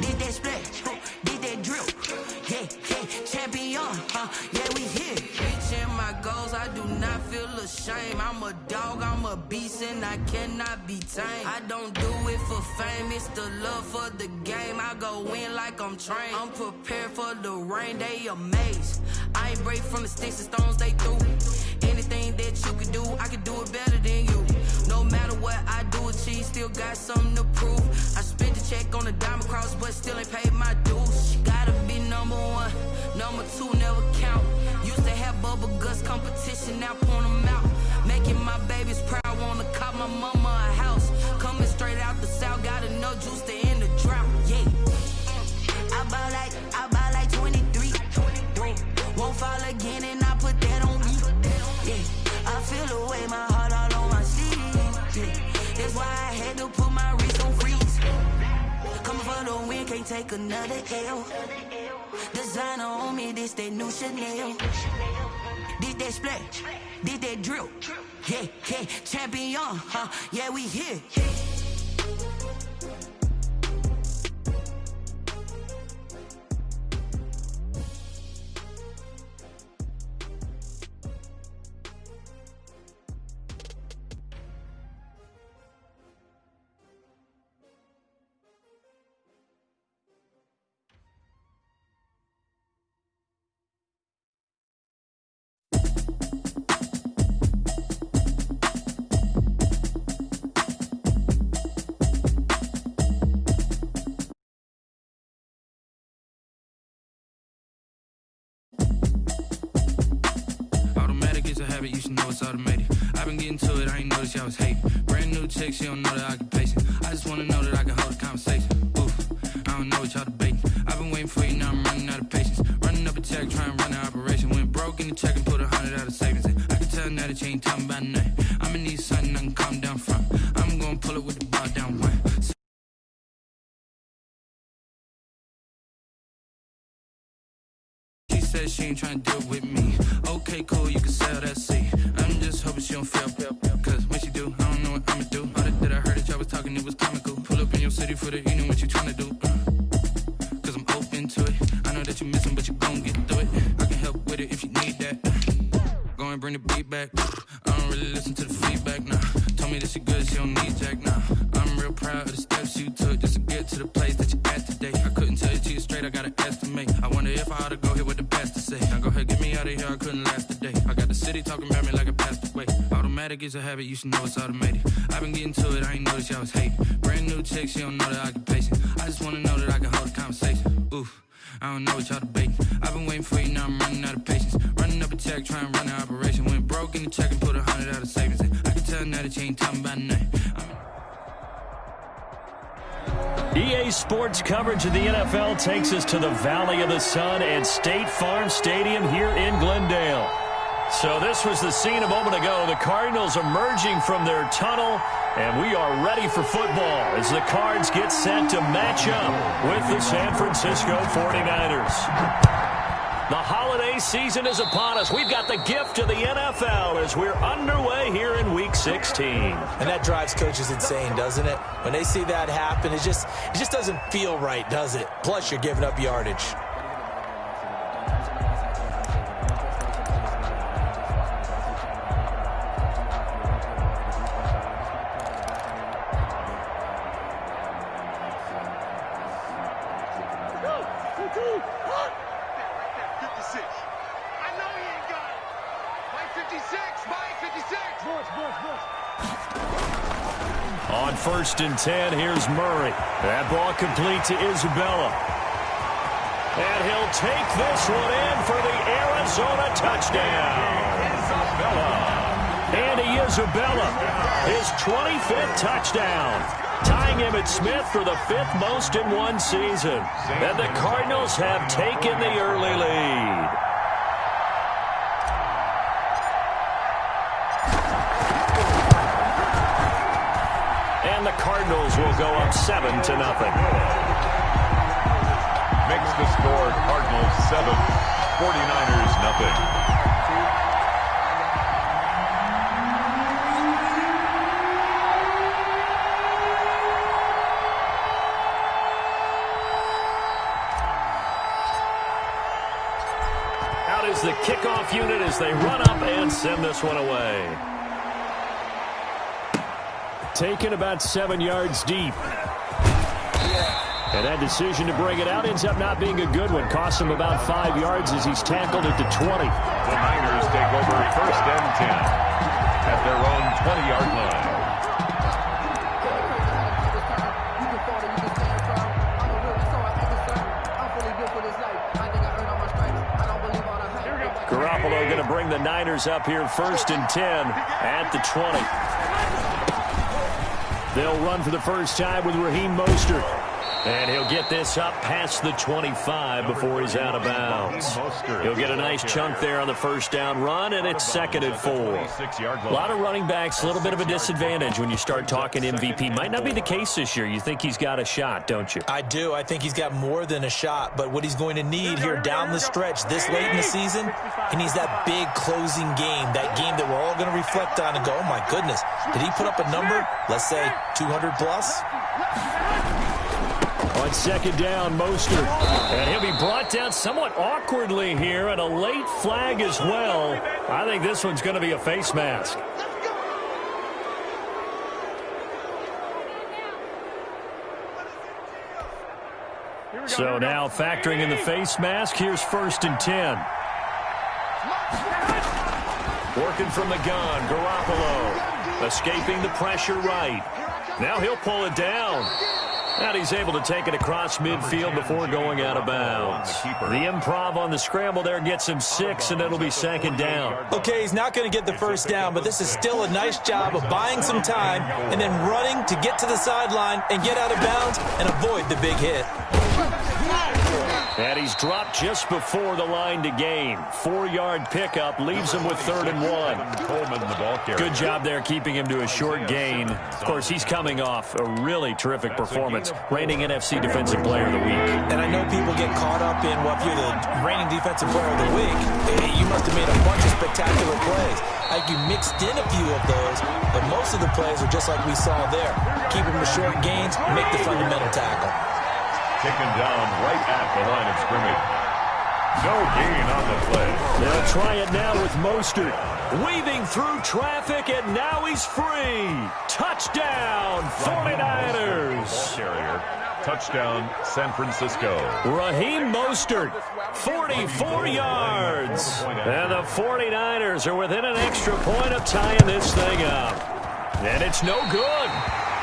Did that splash, did that drip. Yeah, champion, yeah, we here. Reaching my goals, I do not feel ashamed. I'm a dog, I'm a beast, and I cannot be tamed. I don't do it for fame, it's the love for the game. I go in like I'm trained. I'm prepared for the rain, they amazed. I ain't break from the sticks and stones they threw. Anything that you can do, I can do it better than you. No matter what I do, achieve, still got something to prove. I spent the check on the diamond cross, but still ain't paid my dues. Gotta be number one, number two never count. Used to have bubble guts competition, now point them out. Making my babies proud, wanna cop my mama a house. Coming straight out the south, got enough juice to end the drought. Yeah, I buy like 23. Won't fall again, and I put that on me. Yeah, I feel the way, my heart all on my sleeve. Yeah, that's why I had to put my wrist on freeze. Coming for the win, can't take another L. Designer on me, this that new Chanel. Did that splash, did that drip. Yeah, champion, yeah, we here. You should know it's automated. I've been getting to it, I ain't noticed y'all was hating. Brand new chick, she don't know the occupation. I just wanna know that I can hold a conversation. Oof, I don't know what y'all debating. I've been waiting for you, now I'm running out of patience. Running up a check, trying to run an operation. Went broke in the check and put 100 out of savings in. I can tell now that you ain't talking about nothing. I'ma need something I can calm down from. I'm gonna pull it with the bar down one. She said she ain't trying to deal with me. Okay, cool, you can sell that seat. I'm just hoping she don't fail. Cause when she do, I don't know what I'ma do. All that I heard that y'all was talking, it was comical. Pull up in your city for the evening, what you tryna do? Cause I'm open to it. I know that you missing, but you gon' get through it. I can help with it if you need that. Go and bring the beat back. I don't really listen to the feedback, nah. Told me that she good, she don't need jack, nah. I'm real proud of the steps you took just to get to the place that you at today. I couldn't tell you to you straight, I gotta estimate. I wonder if I ought to go here with the best to say. Now go ahead, get me out of here, I couldn't last a day. I got the city talking about me like I passed away. Automatic is a habit, you should know it's automated. I've been getting to it, I ain't noticed y'all was hating. Brand new chick, she don't know the occupation. I just wanna know that I can hold a conversation. Oof, I don't know what y'all debating. I've been waiting for you, now I'm running out of patience. Running up a check, trying to run an operation. Went broke in the check and put 100 out of savings in. I can tell now that you ain't talking about nothing. EA Sports coverage of the NFL takes us to the Valley of the Sun and State Farm Stadium here in Glendale. So this was the scene a moment ago. The Cardinals emerging from their tunnel, and we are ready for football as the Cards get set to match up with the San Francisco 49ers. The holiday season is upon us. We've got the gift of the NFL as we're underway here in Week 16. And that drives coaches insane, doesn't it? When they see that happen, it just doesn't feel right, does it? Plus, you're giving up yardage. On 1st and 10, here's Murray. That ball complete to Isabella. And he'll take this one in for the Arizona touchdown. Andy Isabella, his 25th touchdown. Tying Emmitt Smith for the 5th most in one season. And the Cardinals have taken the early lead. And the Cardinals will go up 7-0. Makes the score Cardinals 7, 49ers nothing. is the kickoff unit as they run up and send this one away. Taken about 7 yards deep. And that decision to bring it out ends up not being a good one. Costs him about 5 yards as he's tackled at the 20. The Niners take over 1st and 10 at their own 20-yard line. Garoppolo going to bring the Niners up here 1st and 10 at the 20. They'll run for the first time with Raheem Mostert. And he'll get this up past the 25 before he's out of bounds. He'll get a nice chunk there on the first down run, and it's 2nd and 4. A lot of running backs, a little bit of a disadvantage when you start talking MVP. Might not be the case this year. You think he's got a shot, don't you? I do. I think he's got more than a shot. But what he's going to need here down the stretch this late in the season, he needs that big closing game, that game that we're all going to reflect on and go, oh, my goodness, did he put up a number, let's say, 200 plus? On 2nd down, Mostert. And he'll be brought down somewhat awkwardly here, and a late flag as well. I think this one's going to be a face mask. So now factoring in the face mask, here's 1st and 10. Working from the gun, Garoppolo. Escaping the pressure right. Now he'll pull it down. And he's able to take it across midfield before going out of bounds. The improv on the scramble there gets him 6, and it'll be 2nd down. Okay, he's not going to get the first down, but this is still a nice job of buying some time and then running to get to the sideline and get out of bounds and avoid the big hit. And he's dropped just before the line to gain. 4-yard pickup leaves him with 3rd and 1. Coleman, the ball carrier. Good job there keeping him to a short gain. Of course, he's coming off a really terrific performance. Reigning NFC Defensive Player of the Week. And I know people get caught up in, well, if you're the reigning Defensive Player of the Week, you must have made a bunch of spectacular plays. Like you mixed in a few of those, but most of the plays are just like we saw there. Keep them to short gains, make the fundamental tackle. Taken down right at the line of scrimmage. No gain on the play. They'll try it now with Mostert. Weaving through traffic, and now he's free. Touchdown, 49ers. Ball carrier. Touchdown, San Francisco. Raheem Mostert, 44 yards. And the 49ers are within an extra point of tying this thing up. And it's no good.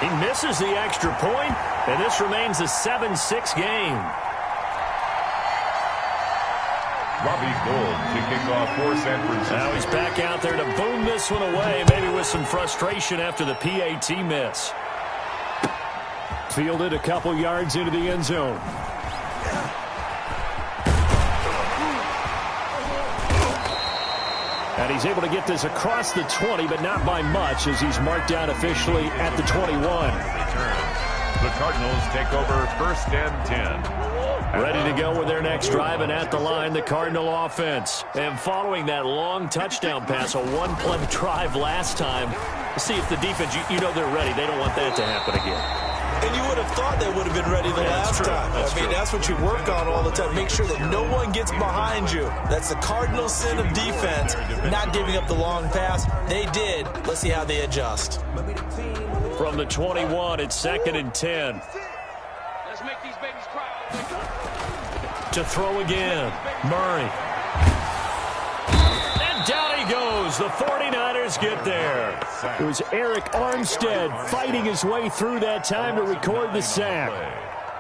He misses the extra point, and this remains a 7-6 game. Robbie Gould to kick off for San Francisco. Now he's back out there to boom this one away, maybe with some frustration after the PAT miss. Fielded a couple yards into the end zone. And he's able to get this across the 20, but not by much, as he's marked down officially at the 21. The Cardinals take over 1st and 10. Ready to go with their next drive, and at the line, the Cardinal offense. And following that long touchdown pass, a one-play drive last time, see if the defense, you know they're ready. They don't want that to happen again. And you would have thought they would have been ready the last time. I mean, that's what you work on all the time. Make sure that no one gets behind you. That's the cardinal sin of defense, not giving up the long pass. They did. Let's see how they adjust. From the 21, it's 2nd and 10. Let's make these babies cry. To throw again, Murray. And down he goes. The 49ers get there. It was Eric Armstead fighting his way through that time to record the sack.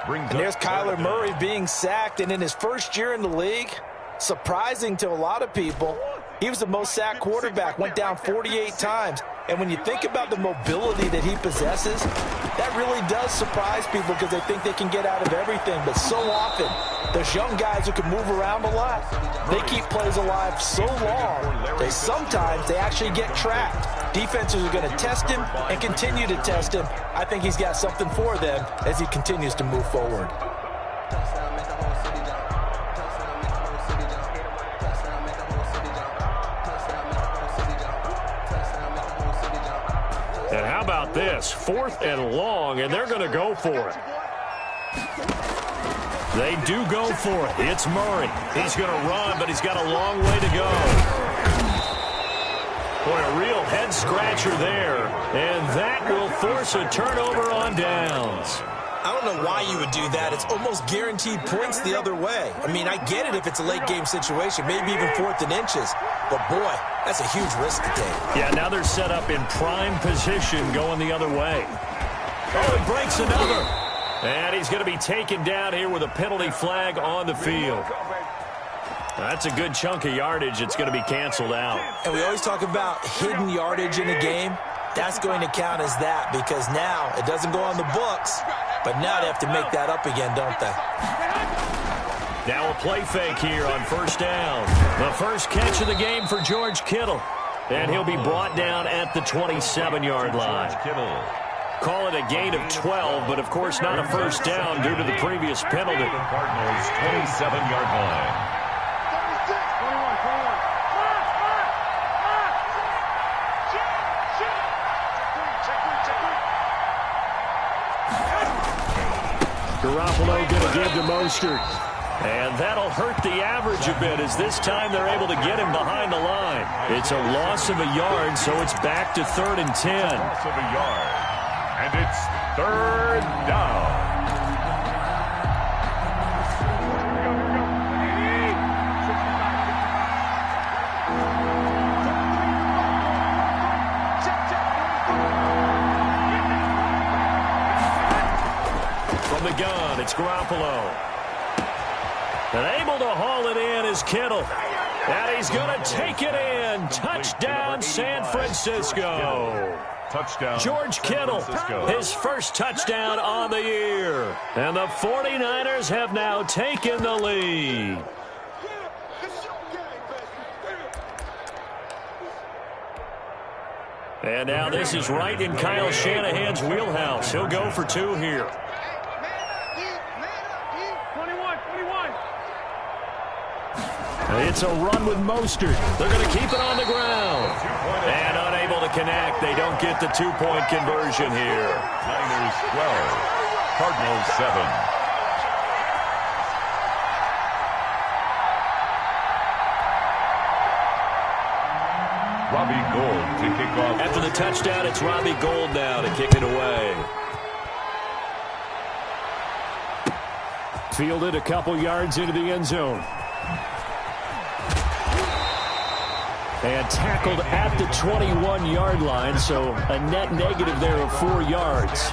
And there's Kyler Murray being sacked, and in his first year in the league, surprising to a lot of people, he was the most sacked quarterback, went down 48 times. And when you think about the mobility that he possesses, that really does surprise people because they think they can get out of everything. But so often, those young guys who can move around a lot, they keep plays alive so long that sometimes they actually get trapped. Defenses are going to test him and continue to test him. I think he's got something for them as he continues to move forward. And how about this? 4th and long, and they're going to go for it. They do go for it. It's Murray. He's going to run, but he's got a long way to go. Boy, a real head-scratcher there. And that will force a turnover on downs. I don't know why you would do that. It's almost guaranteed points the other way. I mean, I get it if it's a late-game situation, maybe even 4th and inches. But, boy, that's a huge risk to take. Yeah, now they're set up in prime position going the other way. Oh, he breaks another. And he's going to be taken down here with a penalty flag on the field. That's a good chunk of yardage. It's going to be canceled out. And we always talk about hidden yardage in a game. That's going to count as that because now it doesn't go on the books, but now they have to make that up again, don't they? Now a play fake here on first down. The first catch of the game for George Kittle. And he'll be brought down at the 27-yard line. Call it a gain of 12, but of course not a first down due to the previous penalty. Cardinals 27-yard line. Garoppolo going to give to Mostert. And that'll hurt the average a bit as this time they're able to get him behind the line. It's a loss of a yard, so it's back to 3rd and 10. Loss of a yard. And it's 3rd down. From the gun, it's Garoppolo. And able to haul it in is Kittle. And he's going to take it in. Touchdown, San Francisco. Touchdown, George Kittle, his first touchdown on the year. And the 49ers have now taken the lead. And now this is right in Kyle Shanahan's wheelhouse. He'll go for 2 here. It's a run with Mostert. They're going to keep it on the ground. And unable to connect. They don't get the 2-point conversion here. Niners 12, Cardinals 7. Robbie Gould to kick off. After the touchdown, it's Robbie Gould now to kick it away. Fielded a couple yards into the end zone. And tackled at the 21-yard line, so a net negative there of 4 yards.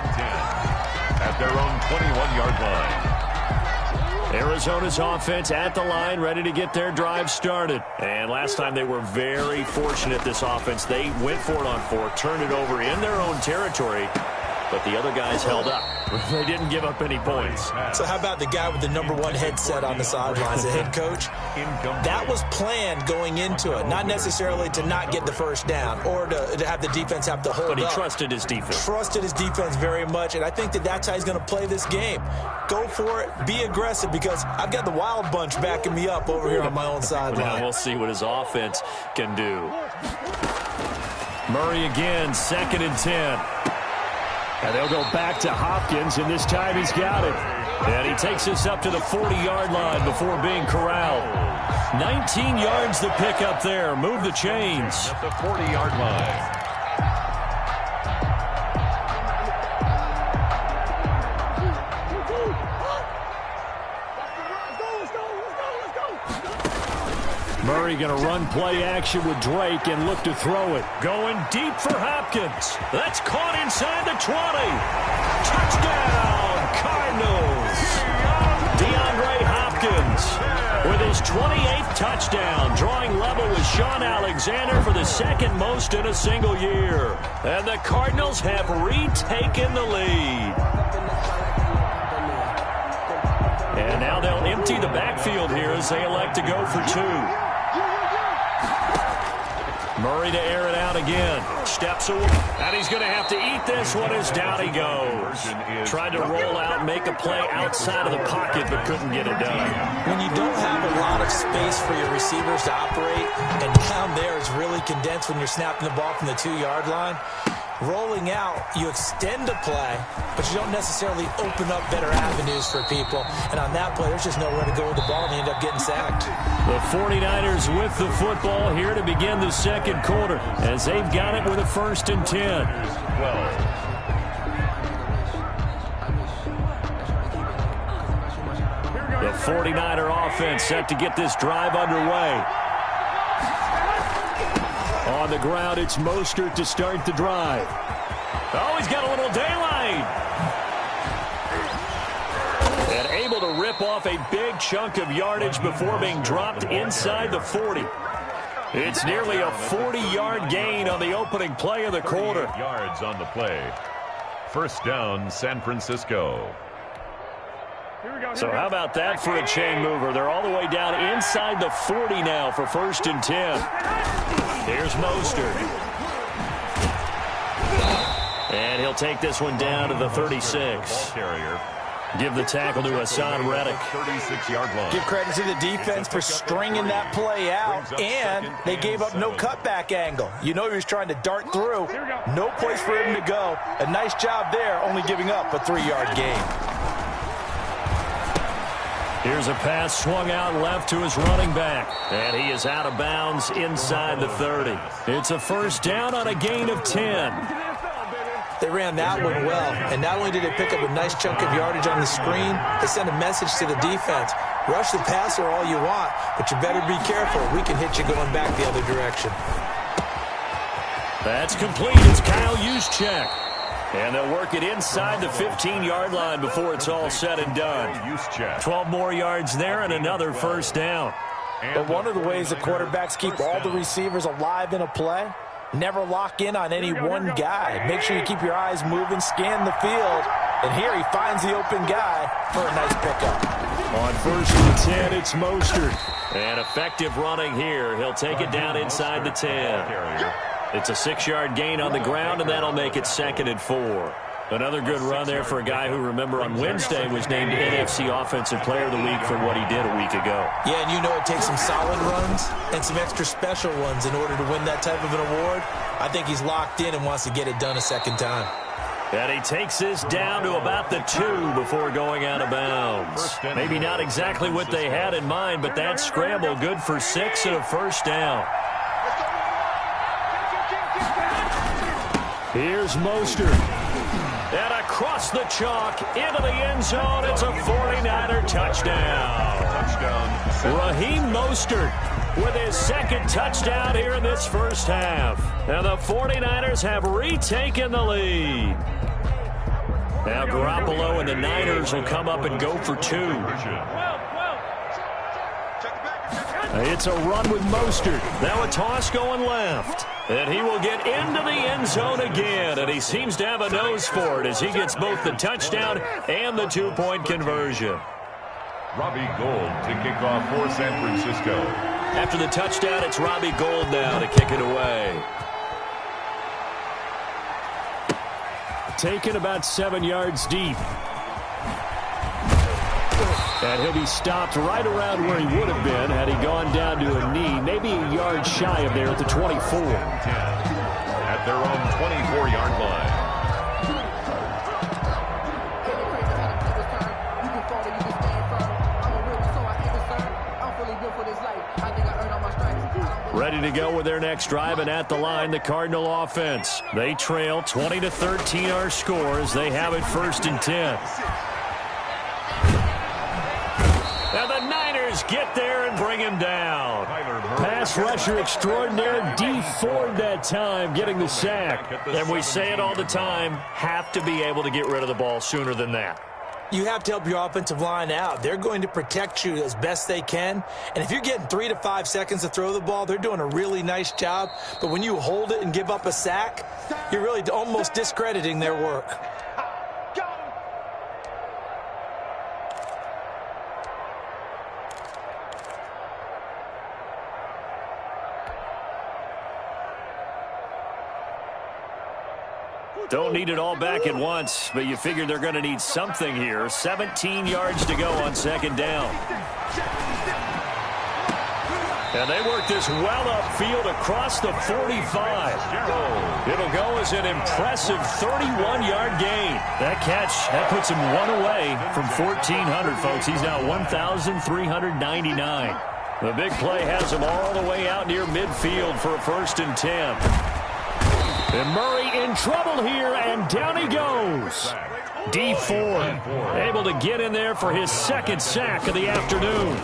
At their own 21-yard line. Arizona's offense at the line, ready to get their drive started. And last time they were very fortunate, this offense. They went for it on 4, turned it over in their own territory, but the other guys held up. They didn't give up any points. So how about the guy with the #1 headset on the sidelines, the head coach? That was planned going into it, not necessarily to not get the first down or to have the defense have to hold up. But he trusted his defense. Trusted his defense very much, and I think that's how he's going to play this game. Go for it, be aggressive, because I've got the wild bunch backing me up over here on my own sideline. Now we'll see what his offense can do. Murray again, 2nd and 10. And they'll go back to Hopkins, and this time he's got it. And he takes us up to the 40-yard line before being corralled. 19 yards to pick up there. Move the chains. At the 40-yard line. Murray going to run play action with Drake and look to throw it. Going deep for Hopkins. That's caught inside the 20. Touchdown, Cardinals. DeAndre Hopkins with his 28th touchdown, drawing level with Sean Alexander for the 2nd most in a single year. And the Cardinals have retaken the lead. And now they'll empty the backfield here as they elect to go for 2. Murray to air it out again. Steps away. And he's going to have to eat this one as down he goes. Tried to roll out and make a play outside of the pocket, but couldn't get it done. When you don't have a lot of space for your receivers to operate, and down there is really condensed when you're snapping the ball from the 2-yard line, rolling out, you extend a play, but you don't necessarily open up better avenues for people. And on that play, there's just nowhere to go with the ball, and they end up getting sacked. The 49ers with the football here to begin the second quarter, as they've got it with a 1st and 10. 12. The 49er offense set to get this drive underway. On the ground, it's Mostert to start the drive. Oh, he's got a little daylight. And able to rip off a big chunk of yardage before being dropped inside the 40. It's nearly a 40-yard gain on the opening play of the quarter. Yards on the play. 1st down, San Francisco. So how about that for a chain mover? They're all the way down inside the 40 now for 1st and 10. Here's Mostert. And he'll take this one down to the 36. Give the tackle to Hassan Reddick. 36-yard line. Give credit to the defense for stringing that play out, and they gave up no cutback angle. You know he was trying to dart through. No place for him to go. A nice job there, only giving up a 3-yard gain. Here's a pass swung out left to his running back. And he is out of bounds inside the 30. It's a 1st down on a gain of 10. They ran that one well, and not only did they pick up a nice chunk of yardage on the screen, they sent a message to the defense. Rush the passer all you want, but you better be careful. We can hit you going back the other direction. That's complete. It's Kyle Juszczyk. And they'll work it inside the 15-yard line before it's all said and done. 12 more yards there and another 1st down. But one of the ways the quarterbacks keep all the receivers alive in a play, never lock in on any one guy. Make sure you keep your eyes moving, scan the field, and here he finds the open guy for a nice pickup. On 1st and 10, it's Mostert. And effective running here. He'll take it down inside the 10. It's a 6-yard gain on the ground, and that'll make it 2nd and 4. Another good run there for a guy who, remember, on Wednesday was named NFC Offensive Player of the Week for what he did a week ago. Yeah, and you know it takes some solid runs and some extra special ones in order to win that type of an award. I think he's locked in and wants to get it done a 2nd time. And he takes this down to about the 2 before going out of bounds. Maybe not exactly what they had in mind, but that scramble good for 6 and a 1st down. Here's Mostert. And across the chalk into the end zone. It's a 49er touchdown. Raheem Mostert with his 2nd touchdown here in this 1st half. And the 49ers have retaken the lead. Now Garoppolo and the Niners will come up and go for 2. It's a run with Mostert. Now a toss going left. And he will get into the end zone again. And he seems to have a nose for it as he gets both the touchdown and the 2-point conversion. Robbie Gould to kick off for San Francisco. After the touchdown, it's Robbie Gould now to kick it away. Taken about 7 yards deep. And he'll be stopped right around where he would have been had he gone down to a knee, maybe a yard shy of there at the 24. At their own 24-yard line. Ready to go with their next drive, and at the line, the Cardinal offense. They trail 20-13 our score as they have it 1st and 10. Now the Niners get there and bring him down. Pass rusher extraordinaire, D Ford that time, getting the sack. And we say it all the time, have to be able to get rid of the ball sooner than that. You have to help your offensive line out. They're going to protect you as best they can. And if you're getting 3 to 5 seconds to throw the ball, they're doing a really nice job. But when you hold it and give up a sack, you're really almost discrediting their work. Don't need it all back at once, but you figure they're going to need something here. 17 yards to go on 2nd down. And they work this well upfield across the 45. It'll go as an impressive 31-yard gain. That catch, that puts him one away from 1,400, folks. He's now 1,399. The big play has him all the way out near midfield for a 1st and 10. And Murray in trouble here, and down he goes. D Ford able to get in there for his 2nd sack of the afternoon.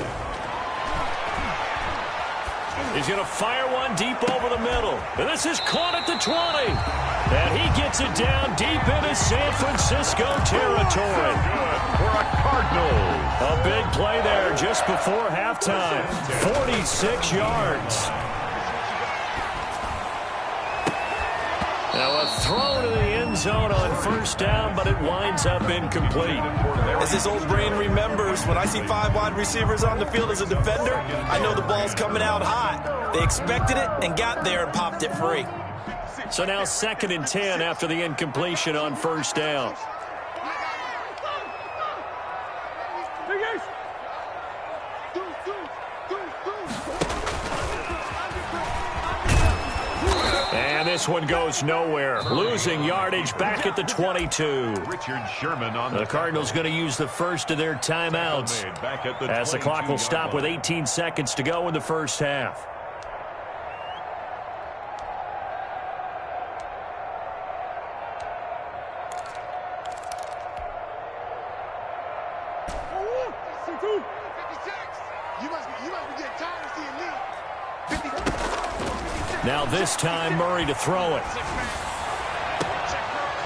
He's going to fire one deep over the middle. And this is caught at the 20. And he gets it down deep into San Francisco territory. For a Cardinals. A big play there just before halftime. 46 yards. Now a throw to the end zone on 1st down, but it winds up incomplete. As his old brain remembers, when I see 5 wide receivers on the field as a defender, I know the ball's coming out hot. They expected it and got there and popped it free. So now 2nd and 10 after the incompletion on 1st down. And this one goes nowhere. Losing yardage back at the 22. Richard Sherman on the Cardinals going to use the first of their timeouts as the clock will stop with 18 seconds to go in the 1st half. Now this time Murray to throw it.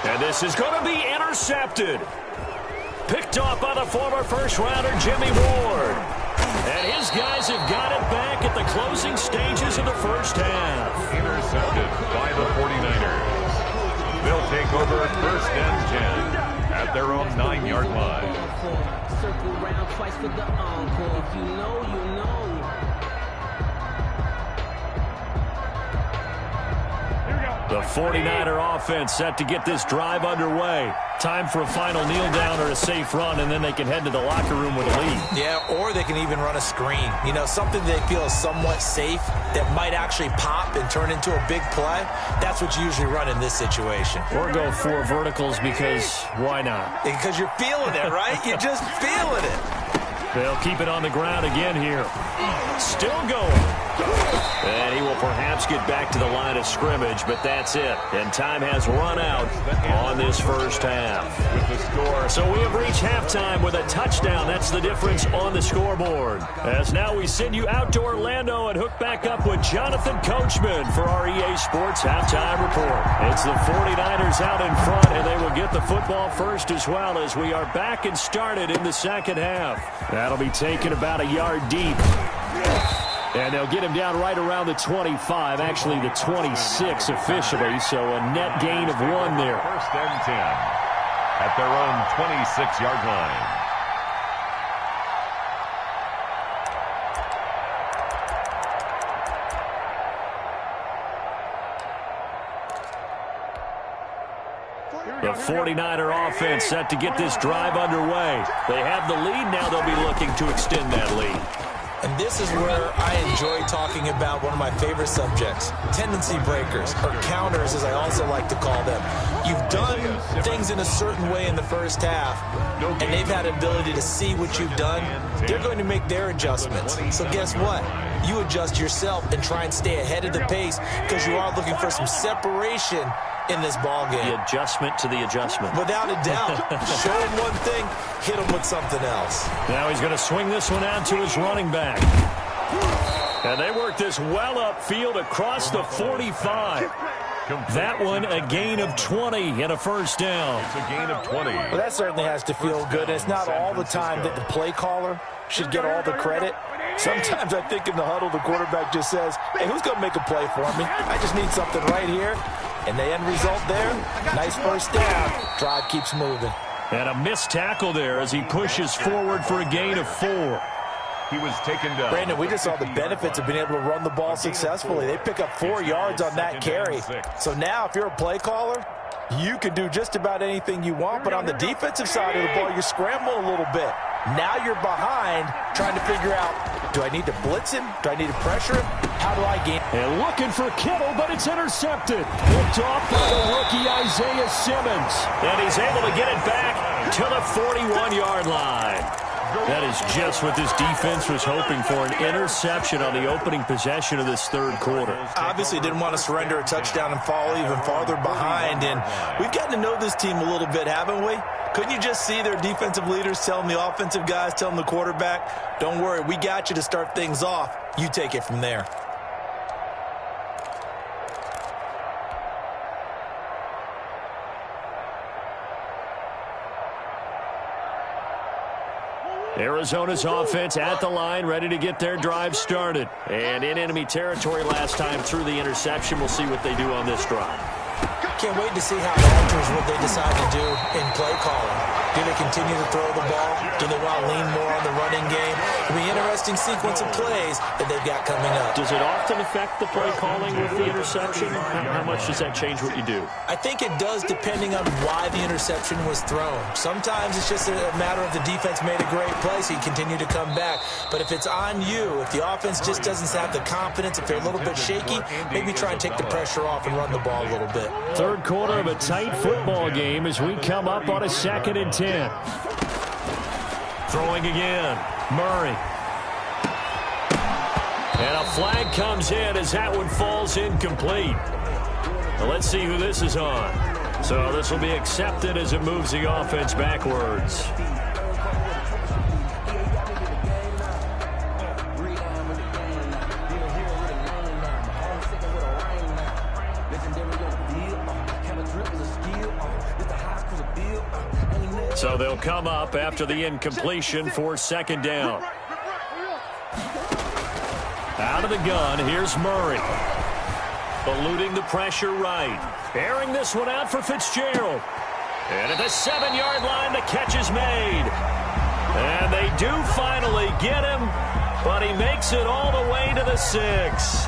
And this is going to be intercepted. Picked off by the former 1st-rounder Jimmy Ward. And his guys have got it back at the closing stages of the 1st half. Intercepted by the 49ers. They'll take over 1st and 10 at their own 9-yard line. Circle round twice for the encore. If you know, you know. The 49er offense set to get this drive underway. Time for a final kneel down or a safe run, and then they can head to the locker room with a lead. Yeah, or they can even run a screen. You know, something they feel is somewhat safe that might actually pop and turn into a big play. That's what you usually run in this situation. Or go 4 verticals because why not? Because you're feeling it, right? You're just feeling it. They'll keep it on the ground again here. Still going. And he will perhaps get back to the line of scrimmage, but that's it. And time has run out on this 1st half. With the score. So we have reached halftime with a touchdown. That's the difference on the scoreboard. As now we send you out to Orlando and hook back up with Jonathan Coachman for our EA Sports Halftime Report. It's the 49ers out in front, and they will get the football first as well as we are back and started in the 2nd half. That'll be taken about a yard deep. And they'll get him down right around the 25, actually the 26 officially, so a net gain of 1 there. 1st and 10 at their own 26-yard line. The 49er offense set to get this drive underway. They have the lead. Now they'll be looking to extend that lead. And this is where I enjoy talking about one of my favorite subjects, tendency breakers, or counters as I also like to call them. You've done things in a certain way in the 1st half, and they've had ability to see what you've done. They're going to make their adjustments. So guess what? You adjust yourself and try and stay ahead of the pace because you are looking for some separation in this ball game. The adjustment to the adjustment. Without a doubt. Show him one thing, hit him with something else. Now he's going to swing this one out to his running back. And they work this well upfield across the 45. That one a gain of 20 and a 1st down. It's a gain of 20. Well, that certainly has to feel good. It's not all the time that the play caller should get all the credit. Sometimes I think in the huddle, the quarterback just says, hey, who's going to make a play for me? I just need something right here. And the end result there, nice 1st down. Drive keeps moving. And a missed tackle there as he pushes forward for a gain of 4. He was taken down. Brandon, we just saw the benefits of being able to run the ball successfully. They pick up 4 yards on that carry. So now if you're a play caller, you can do just about anything you want. But on the defensive side of the ball, you scramble a little bit. Now you're behind, trying to figure out, do I need to blitz him? Do I need to pressure him? How do I gain? And looking for Kittle, but it's intercepted. Picked off by the rookie Isaiah Simmons. And he's able to get it back to the 41-yard line. That is just what this defense was hoping for, an interception on the opening possession of this third quarter. Obviously didn't want to surrender a touchdown and fall even farther behind, and we've gotten to know this team a little bit, haven't we? Couldn't you just see their defensive leaders telling the offensive guys, telling the quarterback, don't worry, we got you to start things off. You take it from there. Arizona's offense at the line, ready to get their drive started. And in enemy territory last time through the interception. We'll see what they do on this drive. Can't wait to see how it alters what they decide to do in play calling. Do they continue to throw the ball? Do they want to lean more on the running game? It'll be an interesting sequence of plays that they've got coming up. Does it often affect the play calling with the interception? How much does that change what you do? I think it does, depending on why the interception was thrown. Sometimes it's just a matter of the defense made a great play, so you continue to come back. But if it's on you, if the offense just doesn't have the confidence, if they're a little bit shaky, maybe try and take the pressure off and run the ball a little bit. Third quarter of a tight football game as we come up on a 2nd and 10. Throwing again, Murray. And a flag comes in as that one falls incomplete. Well, let's see who this is on. So this will be accepted as it moves the offense backwards. So they'll come up after the incompletion for 2nd down. Out of the gun, here's Murray. Eluding the pressure right. Airing this one out for Fitzgerald. And at the 7-yard line, the catch is made. And they do finally get him, but he makes it all the way to the 6.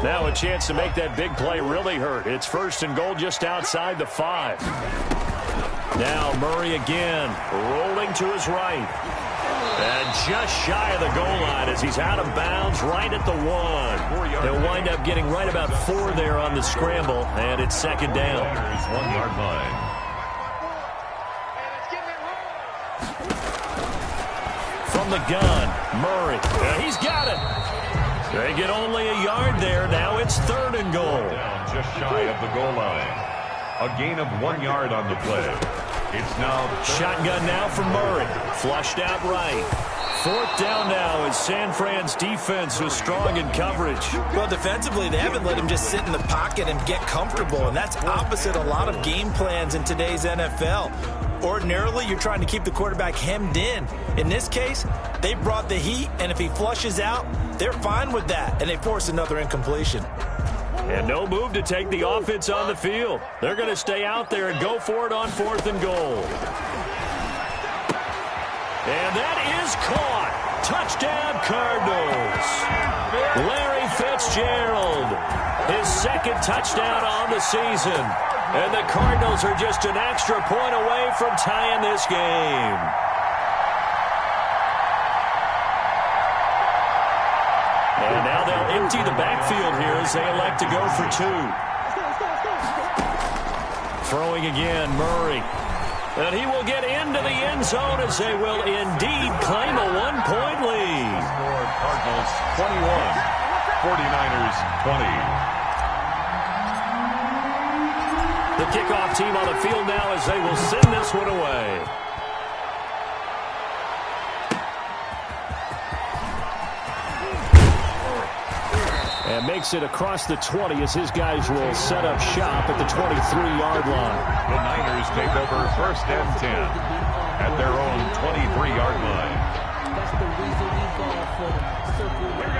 Now a chance to make that big play really hurt. It's 1st and goal just outside the 5. Now Murray again, rolling to his right. And just shy of the goal line as he's out of bounds right at the 1. He'll wind up getting right about 4 there on the scramble, and it's 2nd down. 1-yard line. From the gun, Murray. He's got it. They get only a yard there. Now it's 3rd and goal. Down just shy of the goal line. A gain of 1 yard on the play. It's now shotgun now for Murray. Flushed out right. 4th down now as San Fran's defense was strong in coverage. Well, defensively, they haven't let him just sit in the pocket and get comfortable, and that's opposite a lot of game plans in today's NFL. Ordinarily, you're trying to keep the quarterback hemmed in. In this case, they brought the heat, and if he flushes out, they're fine with that, and they force another incompletion. And no move to take the offense on the field. They're going to stay out there and go for it on 4th and goal. And that is caught. Touchdown, Cardinals. Larry Fitzgerald, his 2nd touchdown on the season. And the Cardinals are just an extra point away from tying this game. And now they'll empty the backfield here as they elect to go for 2. Throwing again, Murray. And he will get into the end zone as they will indeed claim a 1-point lead. Cardinals 21, 49ers 20. The kickoff team on the field now as they will send this one away. And makes it across the 20 as his guys will set up shop at the 23-yard line. The Niners take over 1st and 10 at their own 23-yard line.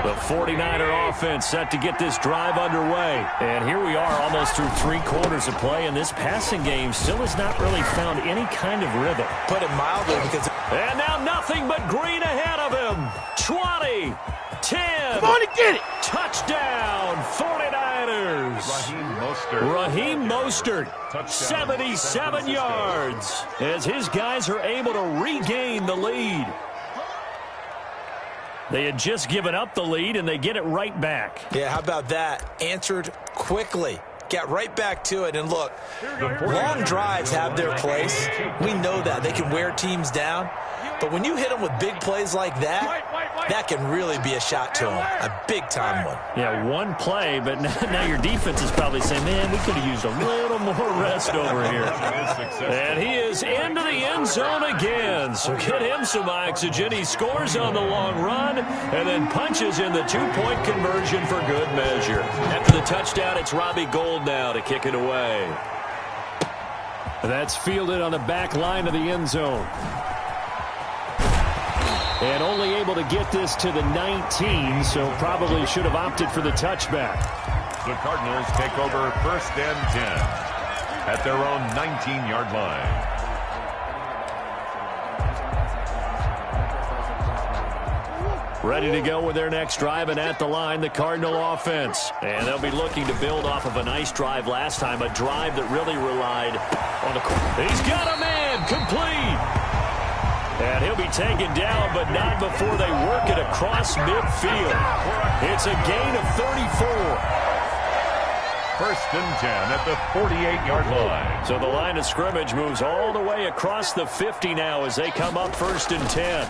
The 49er offense set to get this drive underway. And here we are almost through 3 quarters of play, and this passing game still has not really found any kind of rhythm. Put it mildly because... And now nothing but green ahead of him. 20, 10. Come on and get it. Touchdown, 49ers. Raheem Raheem Mostert, 77 yards, as his guys are able to regain the lead. They had just given up the lead, and they get it right back. Yeah, how about that? Answered quickly. Get right back to it. And look, long drives have their place. We know that. They can wear teams down. But when you hit them with big plays like that, that can really be a shot to them. A big-time one. Yeah, one play, but now your defense is probably saying, man, we could have used a little more rest over here. And he is into the end zone again. So get him some oxygen. He scores on the long run and then punches in the two-point conversion for good measure. After the touchdown, it's Robbie Gould now to kick it away. That's fielded on the back line of the end zone. And only able to get this to the 19, so probably should have opted for the touchback. The Cardinals take over 1st and 10 at their own 19-yard line. Ready to go with their next drive, and at the line, the Cardinal offense. And they'll be looking to build off of a nice drive last time, a drive that really relied on the... He's got a man, complete! And he'll be taken down, but not before they work it across midfield. It's a gain of 34. 1st and 10 at the 48-yard line. So the line of scrimmage moves all the way across the 50 now as they come up 1st and 10.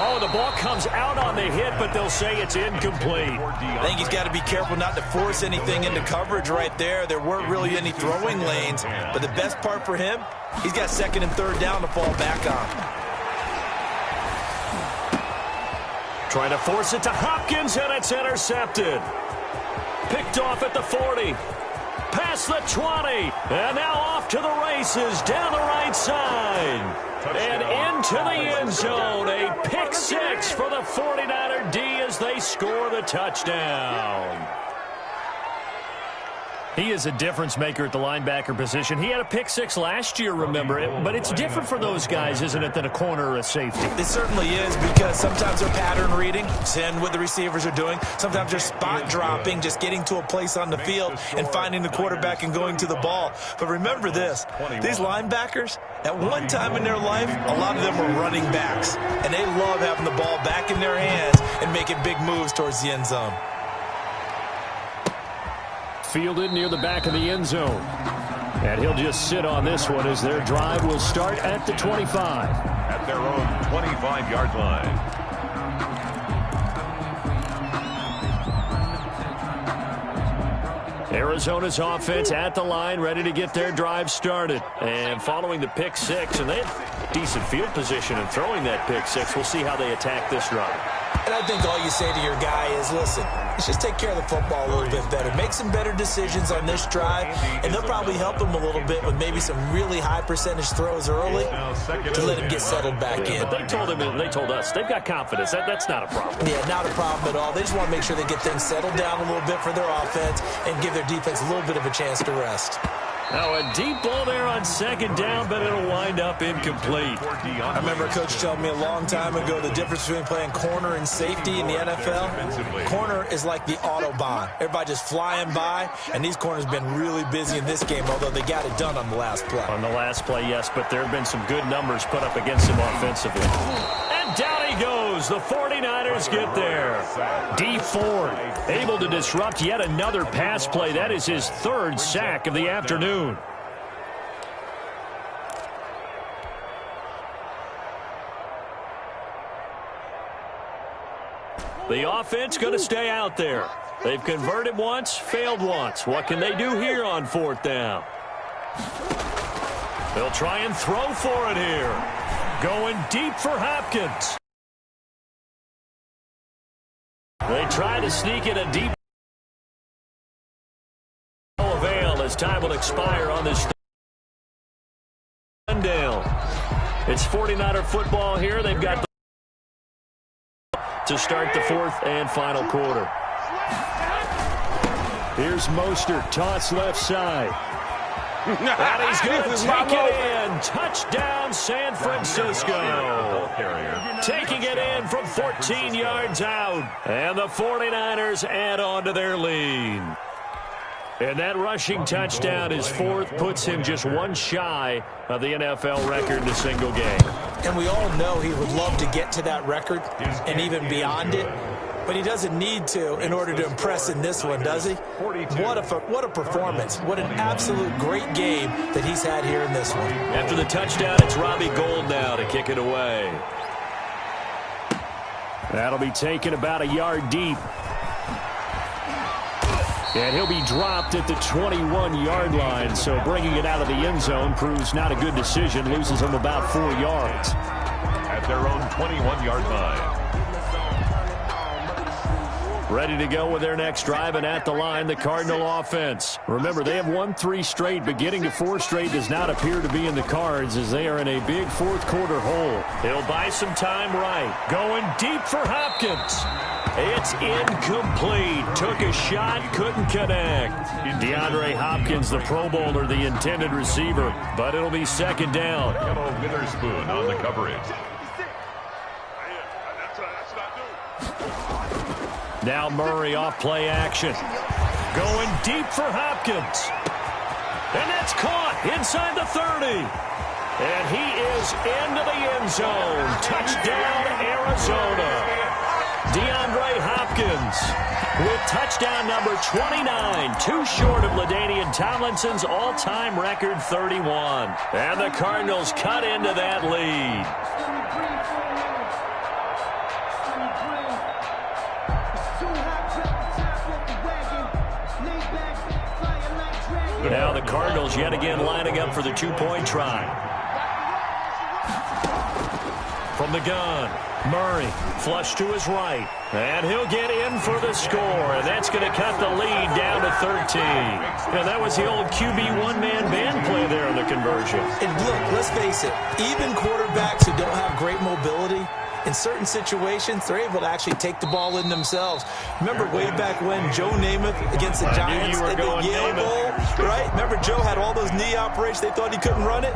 Oh, the ball comes out on the hit, but they'll say it's incomplete. I think he's got to be careful not to force anything into coverage right there. There weren't really any throwing lanes, but the best part for him, he's got 2nd and 3rd down to fall back on. Trying to force it to Hopkins, and it's intercepted. Picked off at the 40. Past the 20. And now off to the races down the right side. And into the end zone. A pick 6 for the 49er D as they score the touchdown. He is a difference maker at the linebacker position. He had a pick 6 last year, remember it. But it's different for those guys, isn't it, than a corner or a safety? It certainly is, because sometimes they're pattern reading, seeing what the receivers are doing. Sometimes they're spot dropping, just getting to a place on the field and finding the quarterback and going to the ball. But remember this, these linebackers, at one time in their life, a lot of them were running backs. And they love having the ball back in their hands and making big moves towards the end zone. Fielded near the back of the end zone. And he'll just sit on this one as their drive will start at the 25. At their own 25-yard line. Arizona's offense at the line, ready to get their drive started. And following the pick 6, and they had decent field position in throwing that pick 6. We'll see how they attack this drive. And I think all you say to your guy is, listen, let's just take care of the football a little bit better. Make some better decisions on this drive, and they'll probably help him a little bit with maybe some really high percentage throws early to let him get settled back in. But they told him, and they told us, they've got confidence. That's not a problem. Yeah, not a problem at all. They just want to make sure they get things settled down a little bit for their offense and give their defense a little bit of a chance to rest. Now a deep ball there on 2nd down, but it'll wind up incomplete. I remember a coach telling me a long time ago the difference between playing corner and safety in the NFL. Corner is like the Autobahn. Everybody just flying by, and these corners have been really busy in this game, although they got it done on the last play. On the last play, yes, but there have been some good numbers put up against him offensively. And down he goes. The 49ers get there. D Ford able to disrupt yet another pass play. That is his 3rd sack of the afternoon. The offense going to stay out there. They've converted once, failed once. What can they do here on 4th down? They'll try and throw for it here. Going deep for Hopkins. They try to sneak in a deep avail as time will expire on this. Glendale. It's 49er football here. They've got to start the 4th and final quarter. Here's Mostert, toss left side. And he's going to take it in. Touchdown, San Francisco. Taking it in from 14 yards out. And the 49ers add on to their lead. And that rushing touchdown, his fourth, puts him just one shy of the NFL record in a single game. And we all know he would love to get to that record and even beyond it. But he doesn't need to in order to impress in this one, does he? What a performance. What an absolute great game that he's had here in this one. After the touchdown, it's Robbie Gould now to kick it away. That'll be taken about a yard deep. And he'll be dropped at the 21-yard line, so bringing it out of the end zone proves not a good decision, loses him about 4 yards. At their own 21-yard line. Ready to go with their next drive, and at the line, the Cardinal offense. Remember, they have won 3 straight, but getting to 4 straight does not appear to be in the cards as they are in a big fourth-quarter hole. He'll buy some time right. Going deep for Hopkins. It's incomplete. Took a shot, couldn't connect. DeAndre Hopkins, the Pro Bowler, the intended receiver, but it'll be second down. Witherspoon on the coverage. Now Murray off play action. Going deep for Hopkins. And that's caught inside the 30. And he is into the end zone. Touchdown, Arizona. DeAndre Hopkins with touchdown number 29, too short of LaDainian Tomlinson's all-time record 31. And the Cardinals cut into that lead. Now the Cardinals yet again lining up for the two-point try. From the gun, Murray flush to his right. And he'll get in for the score. And that's going to cut the lead down to 13. Now that was the old QB one-man band play there in the conversion. And look, let's face it, even quarterbacks who don't have great mobility, in certain situations, they're able to actually take the ball in themselves. Remember way back when Joe Namath against the Giants at the Yale Bowl, right? Remember Joe had all those knee operations. They thought he couldn't run it.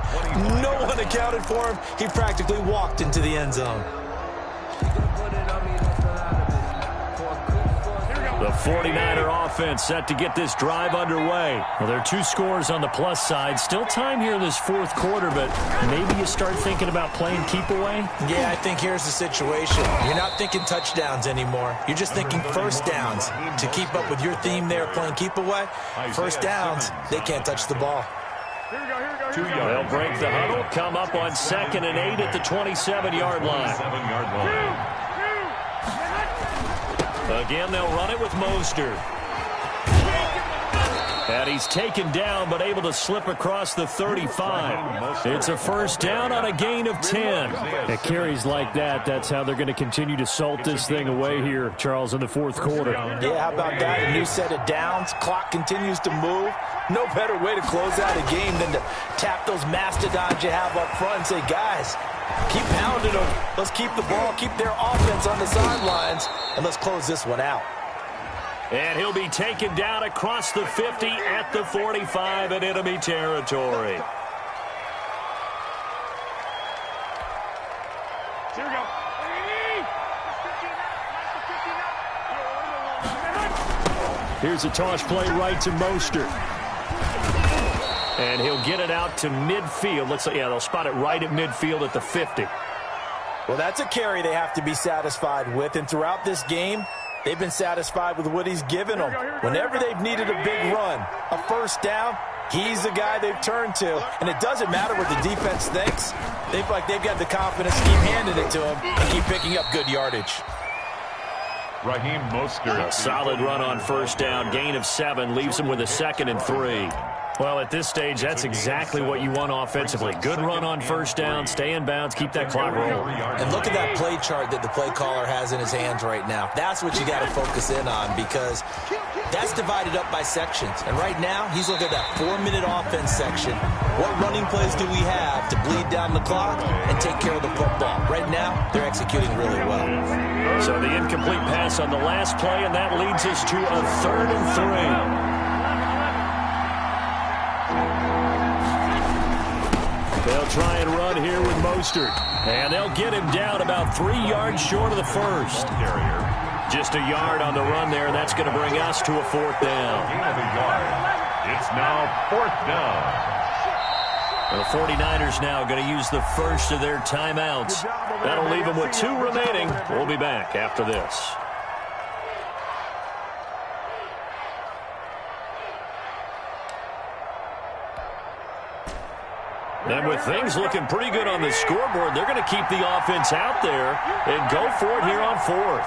No one accounted for him. He practically walked into the end zone. The 49er offense set to get this drive underway. Well, there are 2 scores on the plus side. Still time here in this fourth quarter, but maybe you start thinking about playing keep away? Yeah, I think here's the situation. You're not thinking touchdowns anymore. You're just thinking first downs. To keep up with your theme there, playing keep away, first downs, they can't touch the ball. They'll break the huddle, come up on 2nd and 8 at the 27-yard line. Again, they'll run it with Mostert. And he's taken down, but able to slip across the 35. It's a first down on a gain of 10. At carries like that, that's how they're going to continue to salt this thing away here, Charles, in the fourth quarter. Yeah, how about that? A new set of downs. Clock continues to move. No better way to close out a game than to tap those mastodons you have up front and say, guys, keep pounding them. Let's keep the ball, keep their offense on the sidelines, and let's close this one out. And he'll be taken down across the 50 at the 45 in enemy territory. Here we go. Here's a toss play right to Mostert. And he'll get it out to midfield. Looks like, yeah, they'll spot it right at midfield at the 50. Well, that's a carry they have to be satisfied with. And throughout this game, they've been satisfied with what he's given them. Whenever they've needed a big run, a first down, he's the guy they've turned to. And it doesn't matter what the defense thinks. They've got the confidence to keep handing it to him and keep picking up good yardage. Raheem Mostert. A solid run on first down. Gain of 7 leaves him with a 2nd and 3. Well, at this stage, that's exactly what you want offensively. Good run on first down, stay in bounds, keep that clock rolling. And look at that play chart that the play caller has in his hands right now. That's what you got to focus in on because that's divided up by sections. And right now, he's looking at that 4-minute offense section. What running plays do we have to bleed down the clock and take care of the football? Right now, they're executing really well. So the incomplete pass on the last play, and that leads us to a 3rd and 3. They'll They'll try and run here with Mostert. And they'll get him down about 3 yards short of the first. Just a yard on the run there, and that's going to bring us to a 4th down. It's now 4th down. The 49ers now going to use the first of their timeouts. That'll leave them with 2 remaining. We'll be back after this. And with things looking pretty good on the scoreboard, they're going to keep the offense out there and go for it here on 4th.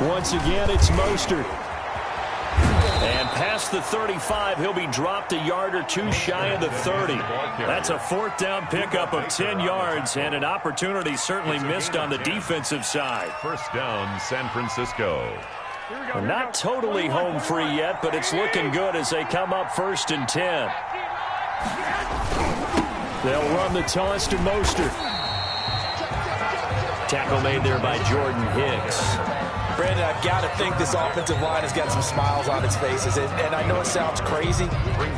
Once again, it's Mostert. And past the 35, he'll be dropped a yard or 2 shy of the 30. That's a 4th down pickup of 10 yards, and an opportunity certainly missed on the defensive side. 1st down, San Francisco. Not totally home free yet, but it's looking good as they come up 1st and 10. They'll run the toss to Mostert. Tackle made there by Jordan Hicks. Brandon, I've got to think this offensive line has got some smiles on its faces. And I know it sounds crazy,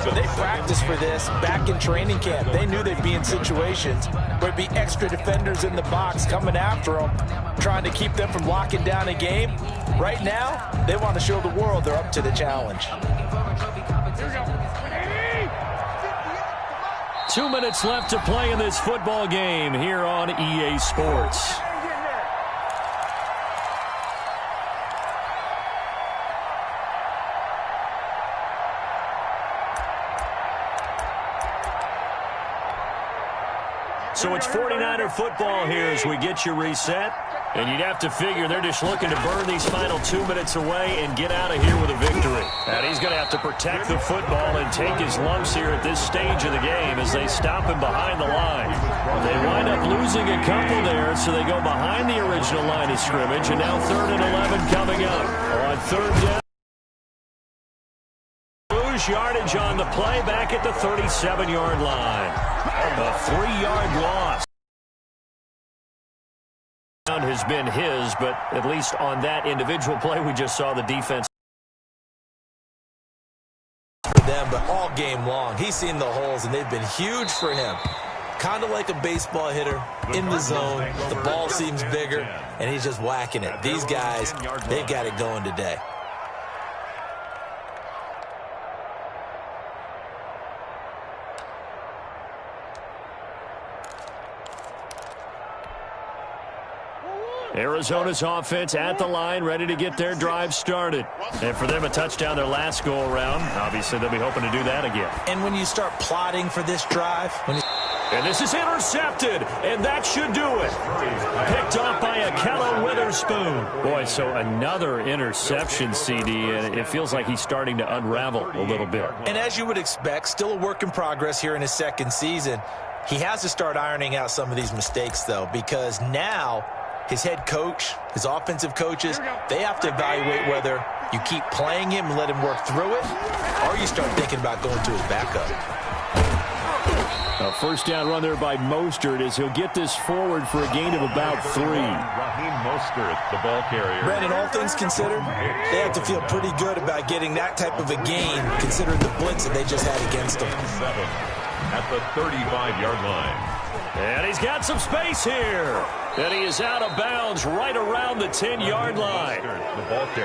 but they practiced for this back in training camp. They knew they'd be in situations where it'd be extra defenders in the box coming after them, trying to keep them from locking down a game. Right now, they want to show the world they're up to the challenge. 2 minutes left to play in this football game here on EA Sports. So it's 49er football here as we get you reset. And you'd have to figure they're just looking to burn these final 2 minutes away and get out of here with a victory. And he's going to have to protect the football and take his lumps here at this stage of the game as they stop him behind the line. They wind up losing a couple there, so they go behind the original line of scrimmage. And now 3rd and 11 coming up. On 3rd down. Yardage on the play back at the 37-yard line. A 3-yard loss has been his, but at least on that individual play, we just saw the defense. For them, but all game long, he's seen the holes, and they've been huge for him. Kind of like a baseball hitter in the zone. The ball seems bigger, and he's just whacking it. These guys, they've got it going today. Arizona's offense at the line, ready to get their drive started. And for them, a touchdown their last go-around. Obviously, they'll be hoping to do that again. And when you start plotting for this drive... And this is intercepted, and that should do it. Picked off by Akella Witherspoon. Boy, so another interception, CD, and it feels like he's starting to unravel a little bit. And as you would expect, still a work in progress here in his 2nd season. He has to start ironing out some of these mistakes, though, because now his head coach, his offensive coaches, they have to evaluate whether you keep playing him and let him work through it, or you start thinking about going to his backup. A 1st down run there by Mostert as he'll get this forward for a gain of about 3. Raheem Mostert, the ball carrier. Brandon, all things considered, they have to feel pretty good about getting that type of a gain, considering the blitz that they just had against them. 7 at the 35-yard line. And he's got some space here. And he is out of bounds right around the 10-yard line.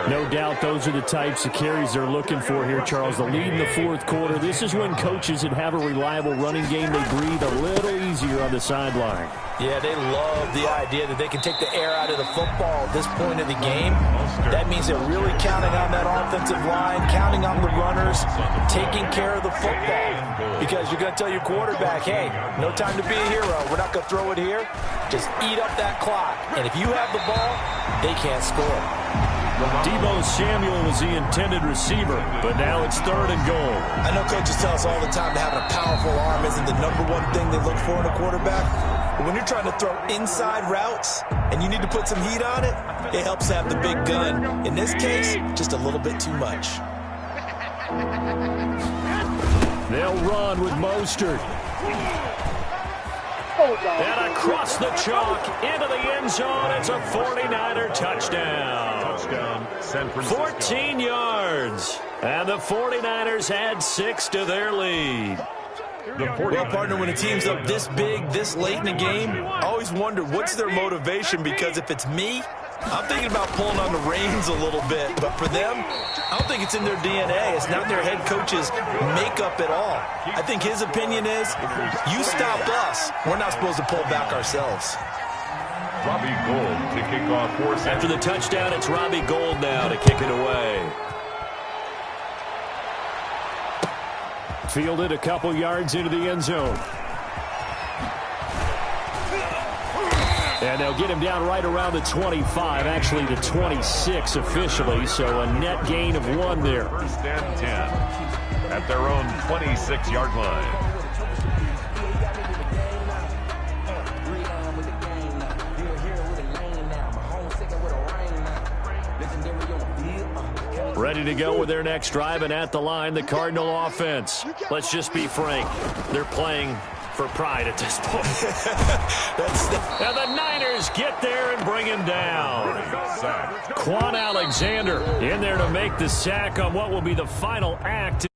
No doubt those are the types of carries they're looking for here, Charles. The lead in the 4th quarter. This is when coaches that have a reliable running game, they breathe a little easier on the sideline. Yeah, they love the idea that they can take the air out of the football at this point of the game. That means they're really counting on that offensive line, counting on the runners, taking care of the football. Because you're going to tell your quarterback, hey, no time to be a hero. We're not going to throw it here. Just eat up that clock. And if you have the ball, they can't score. Deebo Samuel was the intended receiver, but now it's 3rd and goal. I know coaches tell us all the time that having a powerful arm isn't the #1 thing they look for in a quarterback. But when you're trying to throw inside routes and you need to put some heat on it, it helps to have the big gun. In this case, just a little bit too much. They'll run with Mostert. And across the chalk into the end zone. It's a 49er touchdown. Touchdown, San Francisco. 14 yards. And the 49ers add 6 to their lead. Well, partner, when a team's up this big, this late in the game, I always wonder what's their motivation, because if it's me, I'm thinking about pulling on the reins a little bit. But for them, I don't think it's in their DNA. It's not their head coach's makeup at all. I think his opinion is, you stop us, we're not supposed to pull back ourselves. Robbie Gould to kick off for San After the touchdown, it's Robbie Gould now to kick it away. Fielded a couple yards into the end zone. And they'll get him down right around the 25, actually the 26 officially, so a net gain of 1 there. First and 10 at their own 26-yard line. Ready to go with their next drive, and at the line, the Cardinal offense. Let's just be frank. They're playing for pride at this point. And the Niners get there and bring him down. Quan Alexander in there to make the sack on what will be the final act.